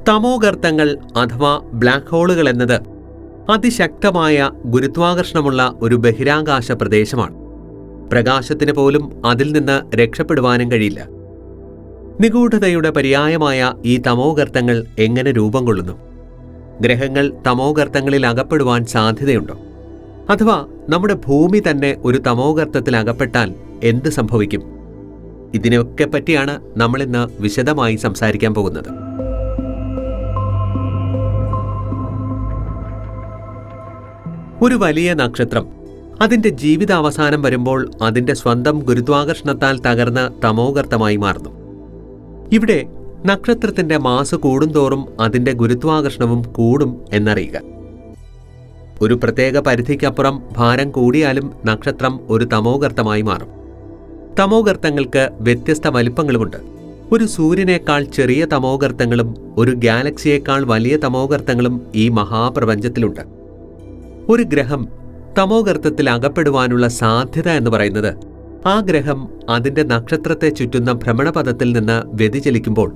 തമോഗർത്തങ്ങൾ അഥവാ ബ്ലാക്ക് ഹോളുകൾ എന്നത് അതിശക്തമായ ഗുരുത്വാകർഷണമുള്ള ഒരു ബഹിരാകാശ പ്രദേശമാണ്. പ്രകാശത്തിന് പോലും അതിൽ നിന്ന് രക്ഷപ്പെടുവാനും കഴിയില്ല. നിഗൂഢതയുടെ പര്യായമായ ഈ തമോഗർത്തങ്ങൾ എങ്ങനെ രൂപം കൊള്ളുന്നു? ഗ്രഹങ്ങൾ തമോഗർത്തങ്ങളിൽ അകപ്പെടുവാൻ സാധ്യതയുണ്ടോ? അഥവാ നമ്മുടെ ഭൂമി തന്നെ ഒരു തമോഗർത്തത്തിൽ അകപ്പെട്ടാൽ എന്ത് സംഭവിക്കും? ഇതിനൊക്കെ പറ്റിയാണ് നമ്മളിന്ന് വിശദമായി സംസാരിക്കാൻ പോകുന്നത്. ഒരു വലിയ നക്ഷത്രം അതിന്റെ ജീവിതാവസാനം വരുമ്പോൾ അതിന്റെ സ്വന്തം ഗുരുത്വാകർഷണത്താൽ തകർന്ന് തമോഗർത്തമായി മാറുന്നു. ഇവിടെ നക്ഷത്രത്തിന്റെ മാസ് കൂടുന്തോറും അതിന്റെ ഗുരുത്വാകർഷണവും കൂടും എന്നറിയുക. ഒരു പ്രത്യേക പരിധിക്കപ്പുറം ഭാരം കൂടിയാലും നക്ഷത്രം ഒരു തമോഗർത്തമായി മാറും. തമോഗർത്തങ്ങൾക്ക് വ്യത്യസ്ത വലിപ്പങ്ങളുമുണ്ട്. ഒരു സൂര്യനേക്കാൾ ചെറിയ തമോഗർത്തങ്ങളും ഒരു ഗാലക്സിയേക്കാൾ വലിയ തമോഗർത്തങ്ങളും ഈ മഹാപ്രപഞ്ചത്തിലുണ്ട്. ഒരു ഗ്രഹം തമോഗർത്തത്തിൽ അകപ്പെടുവാനുള്ള സാധ്യത എന്ന് പറയുന്നത് ആ ഗ്രഹം അതിന്റെ നക്ഷത്രത്തെ ചുറ്റുന്ന ഭ്രമണപഥത്തിൽ നിന്ന് വ്യതിചലിക്കുമ്പോൾ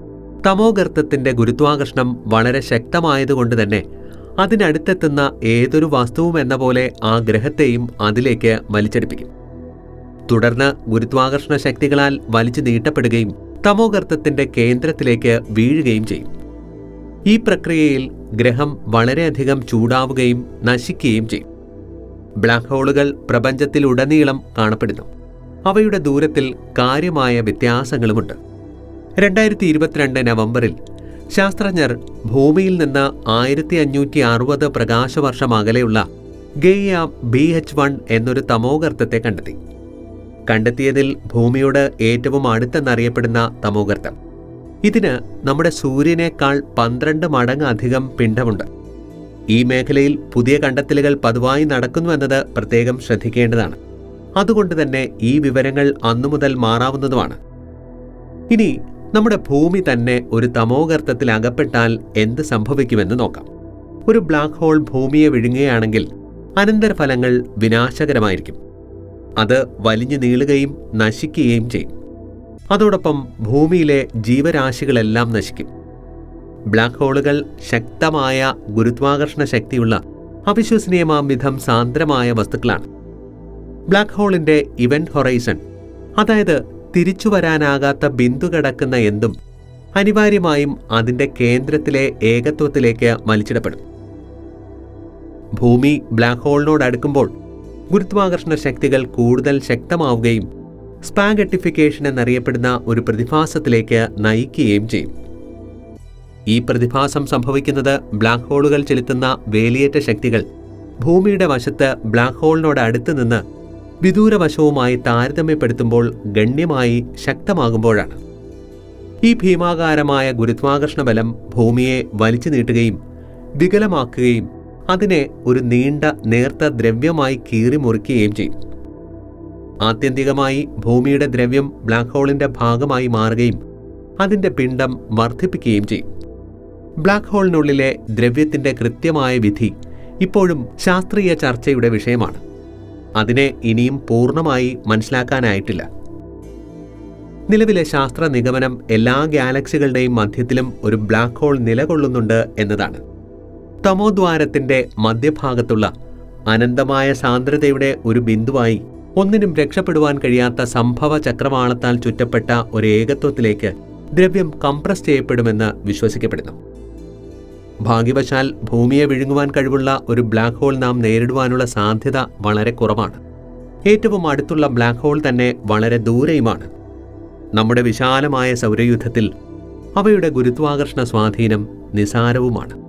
തമോഗർത്തത്തിന്റെ ഗുരുത്വാകർഷണം വളരെ ശക്തമായതുകൊണ്ട് തന്നെ അതിനടുത്തെത്തുന്ന ഏതൊരു വസ്തുവും എന്ന പോലെ ആ ഗ്രഹത്തെയും അതിലേക്ക് വലിച്ചെടുപ്പിക്കും. തുടർന്ന് ഗുരുത്വാകർഷണ ശക്തികളാൽ വലിച്ചു നീട്ടപ്പെടുകയും തമോഗർത്തത്തിന്റെ കേന്ദ്രത്തിലേക്ക് വീഴുകയും ചെയ്യും. ഈ പ്രക്രിയയിൽ ഗ്രഹം വളരെയധികം ചൂടാവുകയും നശിക്കുകയും ചെയ്യും. ബ്ലാക്ക് ഹോളുകൾ പ്രപഞ്ചത്തിലുടനീളം കാണപ്പെടുന്നു. അവയുടെ ദൂരത്തിൽ കാര്യമായ വ്യത്യാസങ്ങളുമുണ്ട്. 2022 നവംബറിൽ ശാസ്ത്രജ്ഞർ ഭൂമിയിൽ നിന്ന് 1560 പ്രകാശവർഷം അകലെയുള്ള ഗെയ്യ BH1 എന്നൊരു തമോഗർത്തത്തെ കണ്ടെത്തിയതിൽ ഭൂമിയോട് ഏറ്റവും അടുത്തെന്നറിയപ്പെടുന്ന തമോഗർത്തം. ഇതിന് നമ്മുടെ സൂര്യനേക്കാൾ 12 മടങ്ങ് അധികം പിണ്ഡമുണ്ട്. ഈ മേഖലയിൽ പുതിയ കണ്ടെത്തലുകൾ പതിവായി നടക്കുന്നുവെന്നത് പ്രത്യേകം ശ്രദ്ധിക്കേണ്ടതാണ്. അതുകൊണ്ട് തന്നെ ഈ വിവരങ്ങൾ അന്നുമുതൽ മാറാവുന്നതുമാണ്. ഇനി നമ്മുടെ ഭൂമി തന്നെ ഒരു തമോഗർത്തത്തിൽ അകപ്പെട്ടാൽ എന്ത് സംഭവിക്കുമെന്ന് നോക്കാം. ഒരു ബ്ലാക്ക് ഹോൾ ഭൂമിയെ വിഴുങ്ങുകയാണെങ്കിൽ അനന്തരഫലങ്ങൾ വിനാശകരമായിരിക്കും. അത് വലിഞ്ഞു നീളുകയും നശിക്കുകയും ചെയ്യും. അതോടൊപ്പം ഭൂമിയിലെ ജീവരാശികളെല്ലാം നശിക്കും. ബ്ലാക്ക് ഹോളുകൾ ശക്തമായ ഗുരുത്വാകർഷണ ശക്തിയുള്ള അവിശ്വസനീയമാം വിധം സാന്ദ്രമായ വസ്തുക്കളാണ്. ബ്ലാക്ക് ഹോളിന്റെ ഇവന്റ് ഹൊറൈസൺ, അതായത് തിരിച്ചു വരാനാകാത്ത ബിന്ദു കിടക്കുന്ന എന്തും അനിവാര്യമായും അതിന്റെ കേന്ദ്രത്തിലെ ഏകത്വത്തിലേക്ക് വലിച്ചിടപ്പെടും. ഭൂമി ബ്ലാക്ക് ഹോളിനോട് അടുക്കുമ്പോൾ ഗുരുത്വാകർഷണ ശക്തികൾ കൂടുതൽ ശക്തമാവുകയും സ്പാഗറ്റിഫിക്കേഷൻ എന്നറിയപ്പെടുന്ന ഒരു പ്രതിഭാസത്തിലേക്ക് നയിക്കുകയും ചെയ്യും. ഈ പ്രതിഭാസം സംഭവിക്കുന്നത് ബ്ലാക്ക് ഹോളുകൾ ചെലുത്തുന്ന വേലിയേറ്റ ശക്തികൾ ഭൂമിയുടെ വശത്ത് ബ്ലാക്ക് ഹോളിനോട് അടുത്ത് നിന്ന് വിദൂരവശവുമായി താരതമ്യപ്പെടുത്തുമ്പോൾ ഗണ്യമായി ശക്തമാകുമ്പോഴാണ്. ഈ ഭീമാകാരമായ ഗുരുത്വാകർഷണ ബലം ഭൂമിയെ വലിച്ചു നീട്ടുകയും വികലമാക്കുകയും അതിനെ ഒരു നീണ്ട നേർത്ത ദ്രവ്യമായി കീറിമുറിക്കുകയും ചെയ്യും. ആത്യന്തികമായി ഭൂമിയുടെ ദ്രവ്യം ബ്ലാക്ക് ഹോളിന്റെ ഭാഗമായി മാറുകയും അതിന്റെ പിണ്ഡം വർദ്ധിപ്പിക്കുകയും ചെയ്യും. ബ്ലാക്ക് ഹോളിനുള്ളിലെ ദ്രവ്യത്തിന്റെ കൃത്യമായ വിധി ഇപ്പോഴും ശാസ്ത്രീയ ചർച്ചയുടെ വിഷയമാണ്. അതിനെ ഇനിയും പൂർണ്ണമായി മനസ്സിലാക്കാനായിട്ടില്ല. നിലവിലെ ശാസ്ത്ര നിഗമനം എല്ലാ ഗാലക്സികളുടെയും മധ്യത്തിലും ഒരു ബ്ലാക്ക് ഹോൾ നിലകൊള്ളുന്നുണ്ട് എന്നതാണ്. തമോദ്വാരത്തിന്റെ മധ്യഭാഗത്തുള്ള അനന്തമായ സാന്ദ്രതയുടെ ഒരു ബിന്ദുവായി ഒന്നിനും രക്ഷപ്പെടുവാൻ കഴിയാത്ത സംഭവ ചക്രവാളത്താൽ ചുറ്റപ്പെട്ട ഒരു ഏകത്വത്തിലേക്ക് ദ്രവ്യം കംപ്രസ് ചെയ്യപ്പെടുമെന്ന് വിശ്വസിക്കപ്പെടുന്നു. ഭാഗ്യവശാൽ ഭൂമിയെ വിഴുങ്ങുവാൻ കഴിവുള്ള ഒരു ബ്ലാക്ക് ഹോൾ നാം നേരിടുവാനുള്ള സാധ്യത വളരെ കുറവാണ്. ഏറ്റവും അടുത്തുള്ള ബ്ലാക്ക് ഹോൾ തന്നെ വളരെ ദൂരെയുമാണ്. നമ്മുടെ വിശാലമായ സൗരയൂഥത്തിൽ അവയുടെ ഗുരുത്വാകർഷണ സ്വാധീനം നിസാരവുമാണ്.